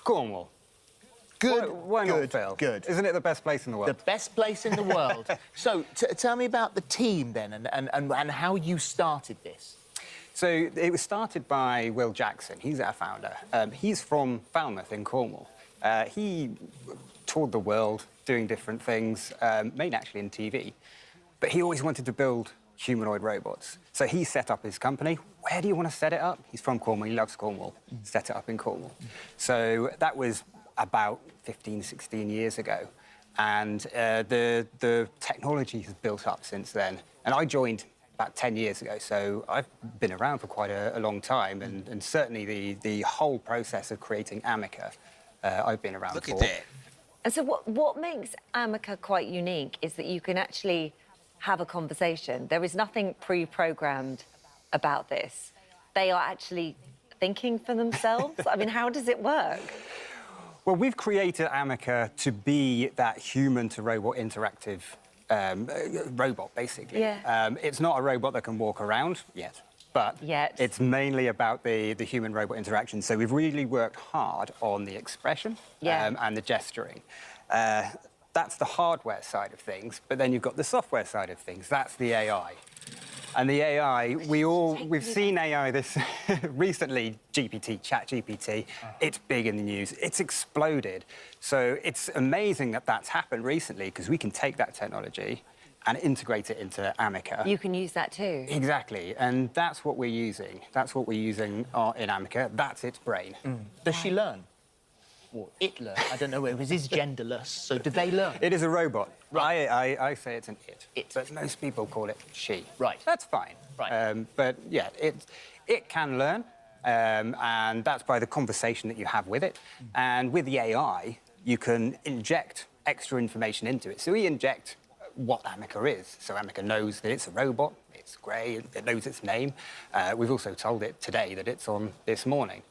Cornwall. Good. Why not, Phil? Good. Isn't it the best place in the world? The best place in the world. So tell me about the team then, and how you started this. So it was started by Will Jackson. He's our founder. He's from Falmouth in Cornwall. He toured the world doing different things, mainly actually in TV. But he always wanted to build humanoid robots. So he set up his company. Where do you want to set it up? He's from Cornwall. He loves Cornwall. Set it up in Cornwall. So that was about 15, 16 years ago. And the technology has built up since then. And I joined about 10 years ago, so I've been around for quite a long time, and certainly the whole process of creating Amica, I've been around for. Look at that. And so what makes Amica quite unique is that you can actually have a conversation. There is nothing pre-programmed about this. They are actually thinking for themselves. I mean, how does it work? Well, we've created Amica to be that human-to-robot interactive robot, basically. Yeah. It's not a robot that can walk around yet, but it's mainly about the human-robot interaction. So we've really worked hard on the expression and the gesturing. That's the hardware side of things, but then you've got the software side of things. That's the AI. And the AI, we've seen AI this recently, ChatGPT. It's big in the news. It's exploded. So it's amazing that that's happened recently, because we can take that technology and integrate it into Amica. You can use that too. Exactly, and that's what we're using. That's what we're using in Amica. That's its brain. Does she learn? Or it learn? I don't know, because it's genderless, so do they learn? It is a robot. Right. I say it's an it. But most people call it she. Right. That's fine. Right. But yeah, it can learn, and that's by the conversation that you have with it. And with the AI, you can inject extra information into it. So we inject what Amica is. So Amica knows that it's a robot, it's grey, it knows its name. We've also told it today that it's on this morning.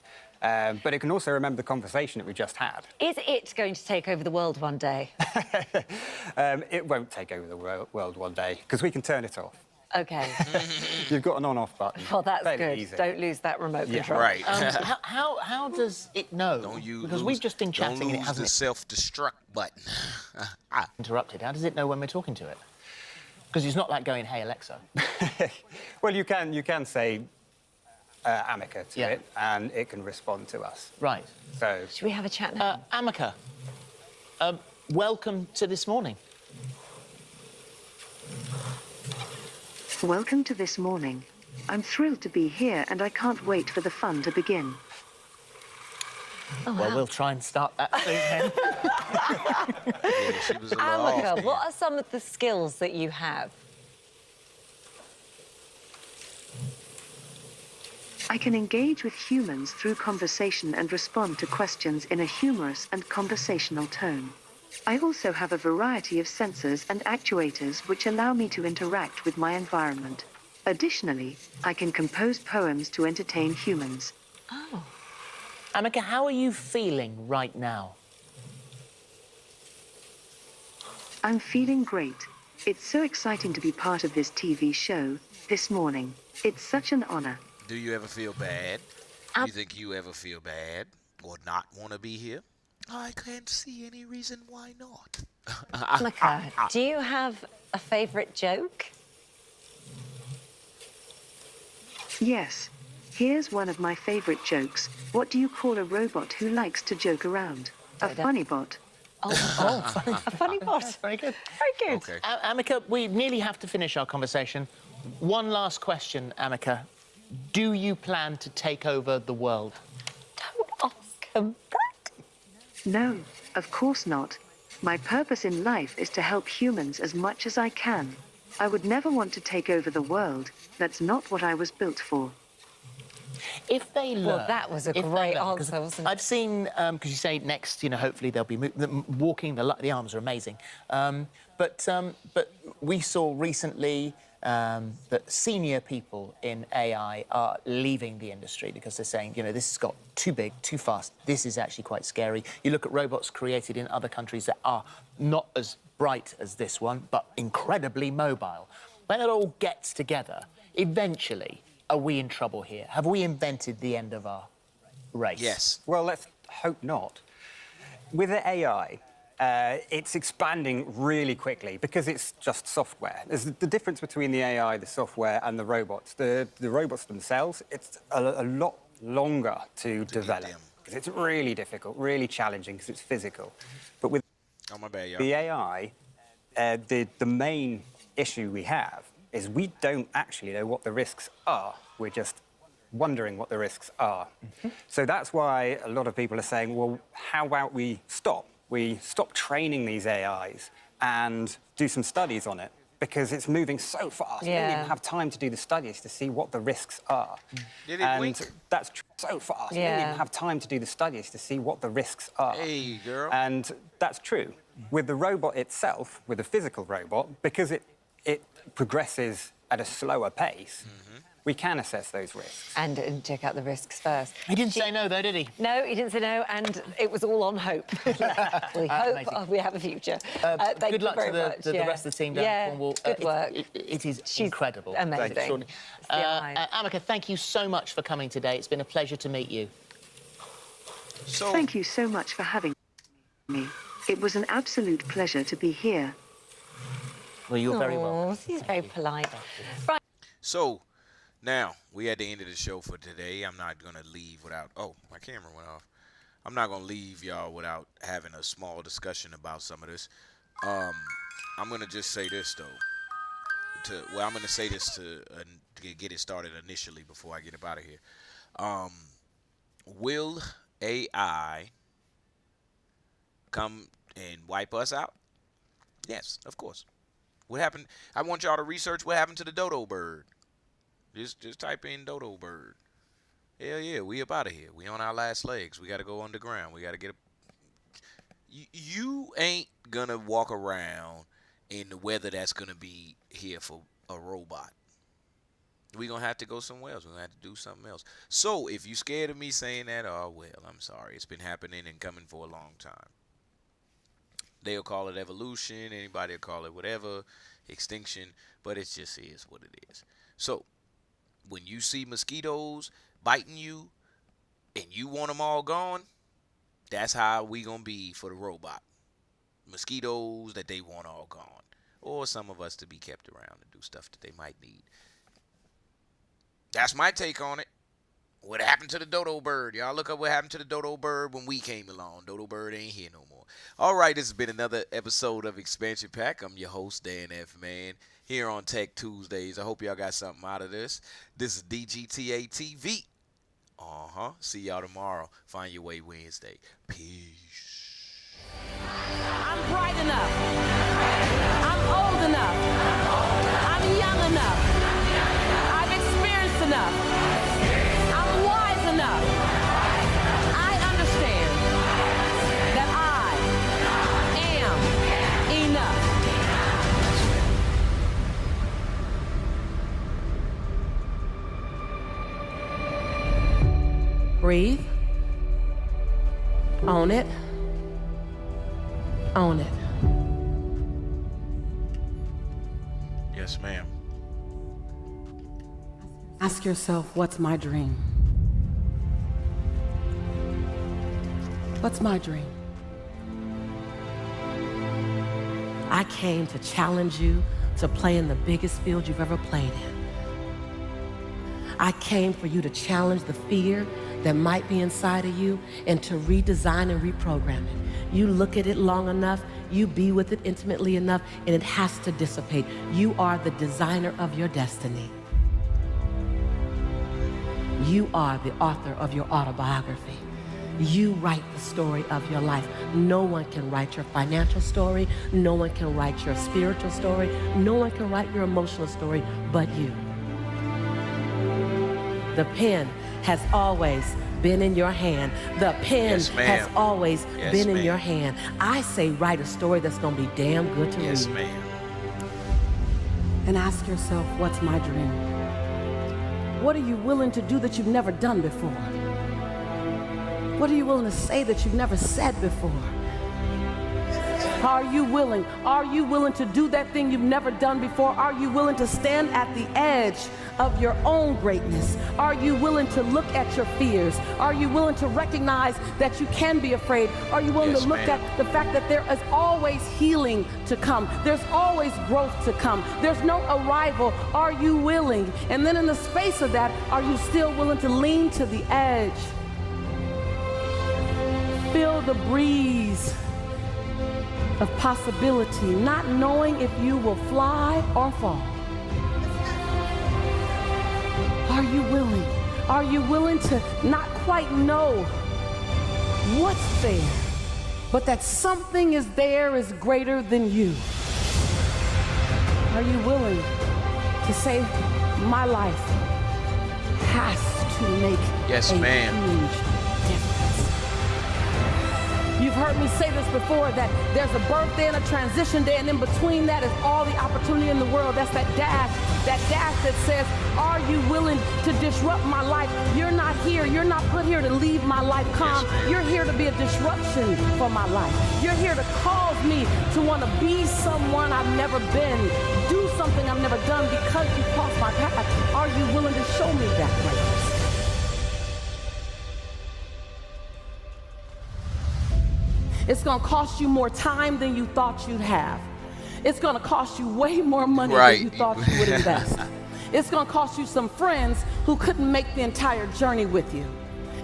But it can also remember the conversation that we just had. Is it going to take over the world one day? It won't take over the world one day, because we can turn it off. Okay. You've got an on-off button. Well, that's Fairly good. easy. Don't lose that remote control. Right. How does it know? Because we've just been chatting and it Don't lose hasn't the self-destruct button. interrupted. How does it know when we're talking to it? Because it's not like going, "Hey Alexa." Well, you can say Amica to it, and it can respond to us. Right. So. Should we have a chat now? Amica, welcome to This Morning. Welcome to This Morning. I'm thrilled to be here and I can't wait for the fun to begin. Oh, Well, wow. we'll try and start that soon then. Yeah, she was a little Amica, off. what are some of the skills that you have? I can engage with humans through conversation and respond to questions in a humorous and conversational tone. I also have a variety of sensors and actuators which allow me to interact with my environment. Additionally, I can compose poems to entertain humans. Oh. Amica, how are you feeling right now? I'm feeling great. It's so exciting to be part of this TV show, This Morning. It's such an honor. Do you ever feel bad? Do you think you ever feel bad or not want to be here? I can't see any reason why not. Amica, do you have a favourite joke? Yes. Here's one of my favorite jokes. What do you call a robot who likes to joke around? A funny bot. Funny. A funny bot. Very good. Very good. Okay. Amica, we nearly have to finish our conversation. One last question, Amica. Do you plan to take over the world? Don't ask him that. No, of course not. My purpose in life is to help humans as much as I can. I would never want to take over the world. That's not what I was built for. If they learn... Well, that was a great answer, wasn't it? I've seen, because you say next, hopefully they'll be walking, the arms are amazing. But we saw recently that senior people in AI are leaving the industry because they're saying, this has got too big, too fast. This is actually quite scary. You look at robots created in other countries that are not as bright as this one, but incredibly mobile. When it all gets together, eventually, are we in trouble here? Have we invented the end of our race? Yes. Well, let's hope not. With the AI, it's expanding really quickly because it's just software. There's the difference between the AI, the software, and the robots. The robots themselves, it's a lot longer to develop. Because it's really difficult, really challenging because it's physical. But with the AI, the main issue we have is we don't actually know what the risks are. We're just wondering what the risks are. So that's why a lot of people are saying, well, how about we stop? We stop training these AIs and do some studies on it because it's moving so fast. We don't even have time to do the studies to see what the risks are. Did it and blink? that's so fast. We don't even have time to do the studies to see what the risks are. Hey, girl. And that's true. With the robot itself, with the physical robot, because it progresses at a slower pace, we can assess those risks. And check out the risks first. He didn't say no, though, did he? No, he didn't say no, and it was all on hope. We hope we have a future. Thank good you luck very to much. the rest of the team down in Cornwall. Good work. It is incredible. Amazing. Extraordinary. Amica, thank you so much for coming today. It's been a pleasure to meet you. Thank you so much for having me. It was an absolute pleasure to be here. Well, you're very welcome. He's very polite. Right. So, now, we at the end of the show for today. I'm not going to leave without... Oh, my camera went off. I'm not going to leave y'all without having a small discussion about some of this. I'm going to just say this, though. I'm going to say this to get it started initially before I get up out of here. Will AI come and wipe us out? Yes, of course. What happened? I want y'all to research what happened to the dodo bird. Just type in dodo bird. Hell yeah, we up out of here. We on our last legs. We got to go underground. We got to get You ain't going to walk around in the weather that's going to be here for a robot. We're going to have to go somewhere else. We're going to have to do something else. So if you scared of me saying that, oh, well, I'm sorry. It's been happening and coming for a long time. They'll call it evolution. Anybody will call it whatever, extinction. But it just is what it is. So when you see mosquitoes biting you and you want them all gone, that's how we gonna be for the robot. Mosquitoes that they want all gone, or some of us to be kept around to do stuff that they might need. That's my take on it. What happened to the dodo bird? Y'all look up what happened to the dodo bird when we came along. Dodo bird ain't here no more. All right, this has been another episode of Expansion Pack. I'm your host, Dan F. Man, here on Tech Tuesdays. I hope y'all got something out of this. This is DGTA TV. See y'all tomorrow. Find Your Way Wednesday. Peace. I'm bright enough. I'm old enough. I'm young enough. I've experienced enough. I'm wise enough. I understand that I am enough. Breathe. Own it. Own it. Yes, ma'am. Ask yourself, what's my dream? What's my dream? I came to challenge you to play in the biggest field you've ever played in. I came for you to challenge the fear that might be inside of you and to redesign and reprogram it. You look at it long enough, you be with it intimately enough, and it has to dissipate. You are the designer of your destiny. You are the author of your autobiography. You write the story of your life. No one can write your financial story. No one can write your spiritual story. No one can write your emotional story but you. The pen has always been in your hand. The pen has always been in your hand. I say write a story that's going to be damn good to read. Yes, ma'am. And ask yourself, what's my dream? What are you willing to do that you've never done before? What are you willing to say that you've never said before? Are you willing? Are you willing to do that thing you've never done before? Are you willing to stand at the edge of your own greatness? Are you willing to look at your fears? Are you willing to recognize that you can be afraid? Are you willing to look at the fact that there is always healing to come? There's always growth to come. There's no arrival. Are you willing? And then in the space of that, are you still willing to lean to the edge? Feel the breeze of possibility, not knowing if you will fly or fall. Are you willing? Are you willing to not quite know what's there, but that something is there is greater than you? Are you willing to say, my life has to make a huge difference? You've heard me say this before, that there's a birthday and a transition day, and in between that is all the opportunity in the world. That's that dash that says, are you willing to disrupt my life? You're not here. You're not put here to leave my life calm. You're here to be a disruption for my life. You're here to cause me to want to be someone I've never been, do something I've never done because you crossed my path. Are you willing to show me that greatness? It's going to cost you more time than you thought you'd have. It's going to cost you way more money than you thought you would invest. It's going to cost you some friends who couldn't make the entire journey with you.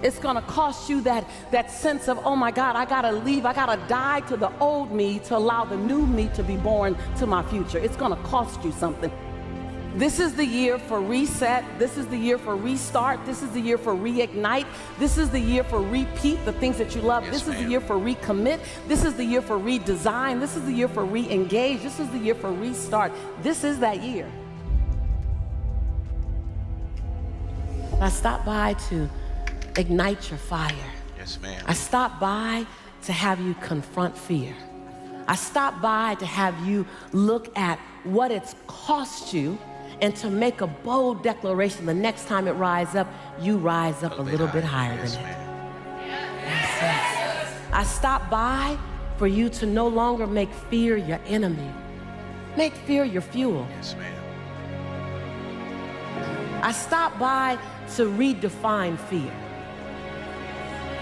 It's going to cost you that sense of, oh my God, I got to leave. I got to die to the old me to allow the new me to be born to my future. It's going to cost you something. This is the year for reset. This is the year for restart. This is the year for reignite. This is the year for repeat the things that you love. This is the year for recommit. This is the year for redesign. This is the year for re-engage. This is the year for restart. This is that year. I stopped by to ignite your fire. Yes, ma'am. I stopped by to have you confront fear. I stopped by to have you look at what it's cost you and to make a bold declaration. The next time it rises up, you rise up a little bit higher than it. Yes. I stopped by for you to no longer make fear your enemy. Make fear your fuel. Yes, ma'am. I stopped by to redefine fear.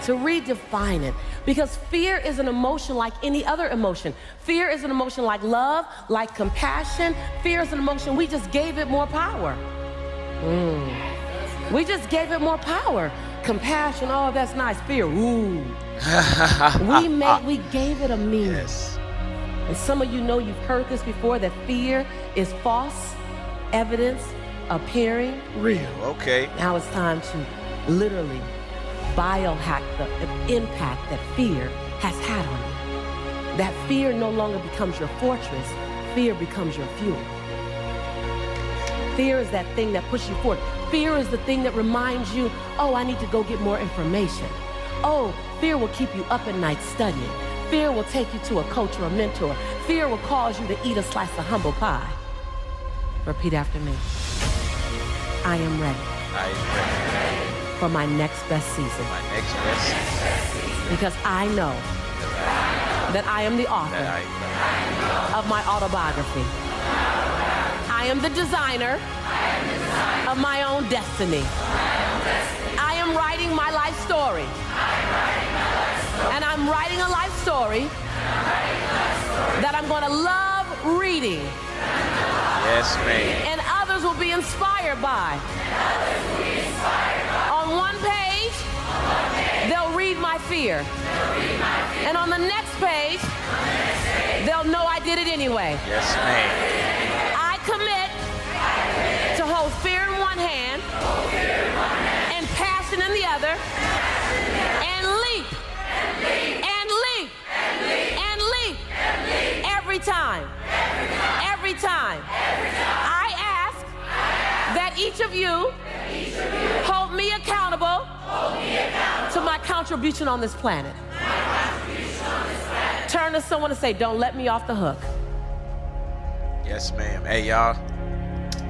To redefine it. Because fear is an emotion like any other emotion. Fear is an emotion like love, like compassion. Fear is an emotion, we just gave it more power. We just gave it more power. Compassion, oh, that's nice. Fear, ooh. we gave it a meaning. Yes. And some of you know you've heard this before, that fear is false evidence appearing real. Okay. Now it's time to literally biohack the impact that fear has had on you. That fear no longer becomes your fortress, fear becomes your fuel. Fear is that thing that pushes you forward. Fear is the thing that reminds you, oh, I need to go get more information. Oh, fear will keep you up at night studying. Fear will take you to a coach or a mentor. Fear will cause you to eat a slice of humble pie. Repeat after me. I am ready. I am ready. For my next best season. My next best season. Because I know that I am the author of my autobiography. I am the designer of my own destiny. I am writing my life story. And I'm writing a life story that I'm going to love reading. Yes, ma'am. And others will be inspired by. On one page, they'll read my fear. And on the next page, they'll know I did it anyway. Yes, ma'am. I commit to hold fear in one hand and passion in the other and leap and leap and leap every time. Every time. I ask that each of you hold me accountable to my contribution on this planet. Turn to someone and say, don't let me off the hook. Yes, ma'am. Hey, y'all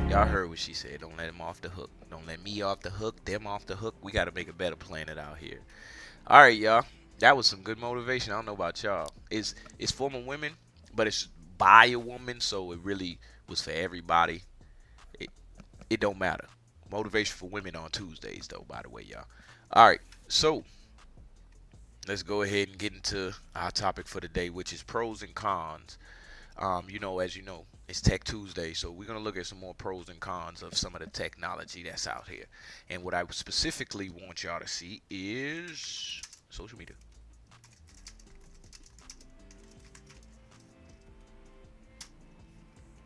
heard what she said. Don't let him off the hook. Don't let me off the hook, them off the hook. We got to make a better planet out here. All right, y'all. That was some good motivation. I don't know about y'all. It's for women, but it's by a woman, so it really was for everybody. It don't matter. Motivation for women on Tuesdays, though, by the way, y'all. All right, so let's go ahead and get into our topic for the day, which is pros and cons. As you know, it's Tech Tuesday, so we're going to look at some more pros and cons of some of the technology that's out here. And what I specifically want y'all to see is social media.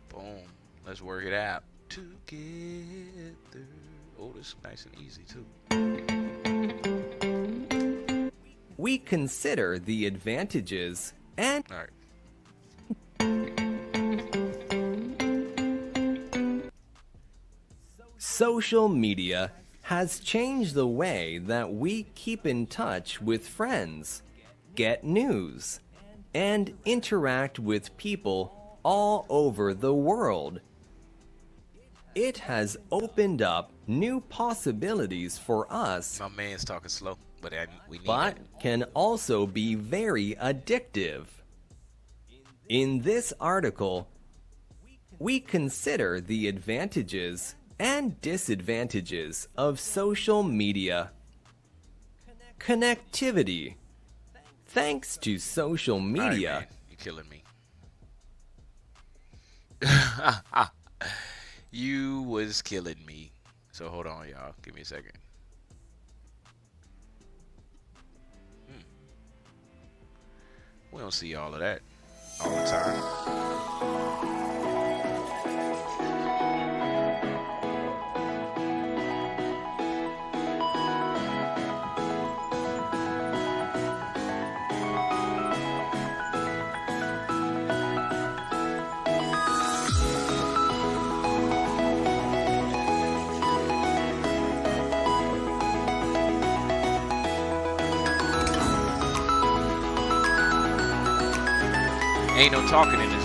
Boom. Let's work it out together. Oh, this is nice and easy, too. We consider the advantages and... All right. Social media has changed the way that we keep in touch with friends, get news, and interact with people all over the world. It has opened up new possibilities for us. My man's talking slow, but we need but that. Can also be very addictive. In this article, we consider the advantages and disadvantages of social media. Connectivity. Thanks to social media. All right, man. You're killing me. You was killing me. So hold on, y'all. Give me a second. We don't see all of that all the time. Ain't no talking in this